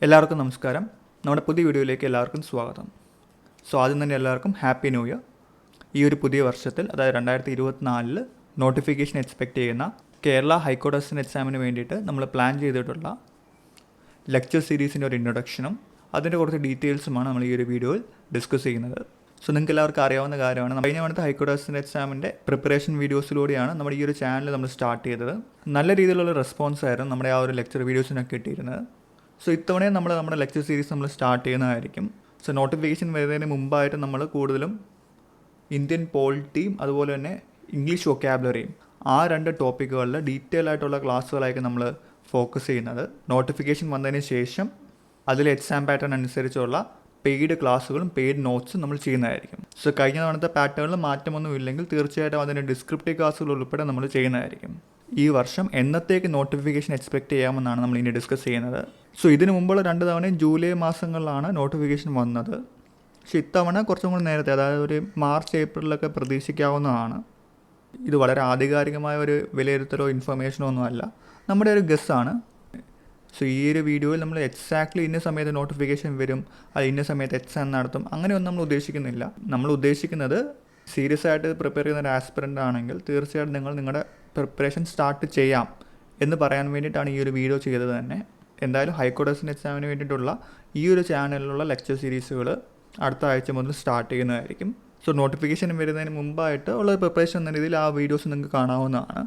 എല്ലാവർക്കും നമസ്കാരം. നമ്മുടെ പുതിയ വീഡിയോയിലേക്ക് എല്ലാവർക്കും സ്വാഗതം. ആദ്യം തന്നെ എല്ലാവർക്കും ഹാപ്പി ന്യൂ ഇയർ. ഈ ഒരു പുതിയ വർഷത്തിൽ, അതായത് 2024 നോട്ടിഫിക്കേഷൻ എക്സ്പെക്റ്റ് ചെയ്യുന്ന കേരള ഹൈക്കോടതി അസിസ്റ്റന്റ് എക്സാമിന് വേണ്ടിയിട്ട് നമ്മൾ പ്ലാൻ ചെയ്തിട്ടുള്ള ലെക്ചർ സീരീസിൻ്റെ ഒരു ഇൻട്രൊഡക്ഷനും അതിൻ്റെ കുറച്ച് ഡീറ്റെയിൽസുമാണ് നമ്മൾ ഈ ഒരു വീഡിയോയിൽ ഡിസ്കസ് ചെയ്യുന്നത്. നിങ്ങൾക്ക് എല്ലാവർക്കും അറിയാവുന്ന കാര്യമാണ്, കഴിഞ്ഞ തവണത്തെ ഹൈക്കോടതി അസിസ്റ്റന്റ് എക്സാമിൻ്റെ പ്രിപ്പറേഷൻ വീഡിയോസിലൂടെയാണ് നമ്മുടെ ഈ ഒരു ചാനൽ നമ്മൾ സ്റ്റാർട്ട് ചെയ്തത്. നല്ല രീതിയിലുള്ള റെസ്പോൺസ് ആയിരുന്നു നമ്മുടെ ആ ഒരു ലെക്ചർ വീഡിയോസിനൊക്കെ കിട്ടിയിരുന്നത്. ഇത്തവണയും നമ്മുടെ ലെക്ചർ സീരീസ് നമ്മൾ സ്റ്റാർട്ട് ചെയ്യുന്നതായിരിക്കും. നോട്ടിഫിക്കേഷൻ വരുന്നതിന് മുമ്പായിട്ട് നമ്മൾ കൂടുതലും ഇന്ത്യൻ പോളിറ്റിയും അതുപോലെ തന്നെ ഇംഗ്ലീഷ് വൊക്കാബുലറിയും ആ രണ്ട് ടോപ്പിക്കുകളിൽ ഡീറ്റെയിൽ ആയിട്ടുള്ള ക്ലാസ്സുകളായിരിക്കും നമ്മൾ ഫോക്കസ് ചെയ്യുന്നത്. നോട്ടിഫിക്കേഷൻ വന്നതിന് ശേഷം അതിൽ എക്സാം പാറ്റേൺ അനുസരിച്ചുള്ള പെയ്ഡ് ക്ലാസ്സുകളും പെയ്ഡ് നോട്ട്സും നമ്മൾ ചെയ്യുന്നതായിരിക്കും. കഴിഞ്ഞ തവണത്തെ പാറ്റേണിൽ മാറ്റമൊന്നും ഇല്ലെങ്കിൽ തീർച്ചയായിട്ടും അതിൻ്റെ ഡിസ്ക്രിപ്റ്റീവ് ക്ലാസ്സുകൾ ഉൾപ്പെടെ നമ്മൾ ചെയ്യുന്നതായിരിക്കും. ഈ വർഷം എന്നത്തേക്ക് നോട്ടിഫിക്കേഷൻ എക്സ്പെക്റ്റ് ചെയ്യാമെന്നാണ് നമ്മൾ ഇനി ഡിസ്കസ് ചെയ്യുന്നത്. ഇതിനു മുമ്പുള്ള 2 തവണയും ജൂലൈ മാസങ്ങളിലാണ് നോട്ടിഫിക്കേഷൻ വന്നത്. ഇത്തവണ കുറച്ചും കൂടി നേരത്തെ, അതായത് ഒരു മാർച്ച് ഏപ്രിലൊക്കെ പ്രതീക്ഷിക്കാവുന്നതാണ്. ഇത് വളരെ ആധികാരികമായ ഒരു വിലയിരുത്തലോ ഇൻഫർമേഷനോ ഒന്നുമല്ല, നമ്മുടെ ഒരു ഗസ്സാണ്. ഈ ഒരു വീഡിയോയിൽ നമ്മൾ എക്സാക്ട്ലി ഇന്ന സമയത്ത് നോട്ടിഫിക്കേഷൻ വരും, അത് ഇന്ന സമയത്ത് എക്സാം നടത്തും, അങ്ങനെയൊന്നും നമ്മൾ ഉദ്ദേശിക്കുന്നില്ല. നമ്മൾ ഉദ്ദേശിക്കുന്നത് സീരിയസ് ആയിട്ട് പ്രിപ്പയർ ചെയ്യുന്ന ഒരു ആസ്പിറൻ്റ് ആണെങ്കിൽ തീർച്ചയായിട്ടും നിങ്ങളുടെ പ്രിപ്പറേഷൻ സ്റ്റാർട്ട് ചെയ്യാം എന്ന് പറയാൻ വേണ്ടിയിട്ടാണ് ഈ ഒരു വീഡിയോ ചെയ്തത് തന്നെ. എന്തായാലും ഹൈക്കോടതി അസിസ്റ്റന്റ് എക്സാമിന് വേണ്ടിയിട്ടുള്ള ഈ ഒരു ചാനലിലുള്ള ലെക്ചർ സീരീസുകൾ അടുത്ത ആഴ്ച മുതൽ സ്റ്റാർട്ട് ചെയ്യുന്നതായിരിക്കും. നോട്ടിഫിക്കേഷൻ വരുന്നതിന് മുമ്പായിട്ട് ഉള്ള പ്രിപ്പറേഷൻ എന്ന രീതിയിൽ ആ വീഡിയോസ് നിങ്ങൾക്ക് കാണാവുന്നതാണ്.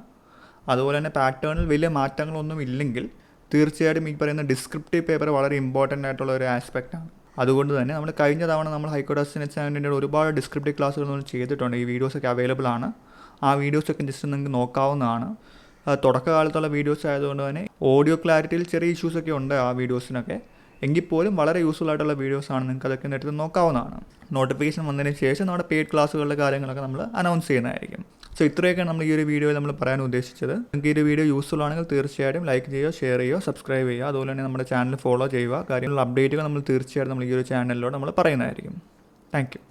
അതുപോലെ തന്നെ പാറ്റേണിൽ വലിയ മാറ്റങ്ങളൊന്നും ഇല്ലെങ്കിൽ തീർച്ചയായിട്ടും ഈ പറയുന്ന ഡിസ്ക്രിപ്റ്റീവ് പേപ്പർ വളരെ ഇമ്പോർട്ടൻ്റ് ആയിട്ടുള്ള ഒരു ആസ്പെക്റ്റാണ്. അതുകൊണ്ട് തന്നെ നമ്മൾ കഴിഞ്ഞ തവണ നമ്മൾ ഹൈക്കോടതി അസിസ്റ്റന്റ് എക്സാമിൻ്റെ ഒരുപാട് ഡിസ്ക്രിപ്റ്റീവ് ക്ലാസ്സുകൾ നമ്മൾ ചെയ്തിട്ടുണ്ട്. ഈ വീഡിയോസൊക്കെ അവൈലബിൾ ആണ്. ആ വീഡിയോസൊക്കെ ജസ്റ്റ് നിങ്ങൾക്ക് നോക്കാവുന്നതാണ്. തുടക്കകാലത്തുള്ള വീഡിയോസ് ആയതുകൊണ്ട് തന്നെ ഓഡിയോ ക്ലാരിറ്റിയിൽ ചെറിയ ഇഷ്യൂസൊക്കെ ഉണ്ട് ആ വീഡിയോസിനൊക്കെ. എങ്കിൽ പോലും വളരെ യൂസ്ഫുൾ ആയിട്ടുള്ള വീഡിയോസാണ്. നിങ്ങൾക്ക് അതൊക്കെ എടുത്ത് നോക്കാവുന്നതാണ്. നോട്ടിഫിക്കേഷൻ വന്നതിന് ശേഷം നമ്മുടെ പെയ്ഡ് ക്ലാസ്സുകളുടെ കാര്യങ്ങളൊക്കെ നമ്മൾ അനൗൺസ് ചെയ്യുന്നതായിരിക്കും. ഇത്രയൊക്കെയാണ് നമ്മൾ ഈ ഒരു വീഡിയോയിൽ നമ്മൾ പറയാൻ ഉദ്ദേശിച്ചത്. നിങ്ങൾക്ക് ഈ ഒരു വീഡിയോ യൂസ്ഫുൾ ആണെങ്കിൽ തീർച്ചയായിട്ടും ലൈക്ക് ചെയ്യുക, ഷെയർ ചെയ്യുക, സബ്സ്ക്രൈബ് ചെയ്യുക. അതുപോലെ തന്നെ നമ്മുടെ ചാനൽ ഫോളോ ചെയ്യുക. കാര്യങ്ങളുള്ള അപ്ഡേറ്റുകൾ നമ്മൾ തീർച്ചയായിട്ടും നമ്മൾ ഈ ഒരു ചാനലിലൂടെ നമ്മൾ പറയുന്നതായിരിക്കും. Thank you.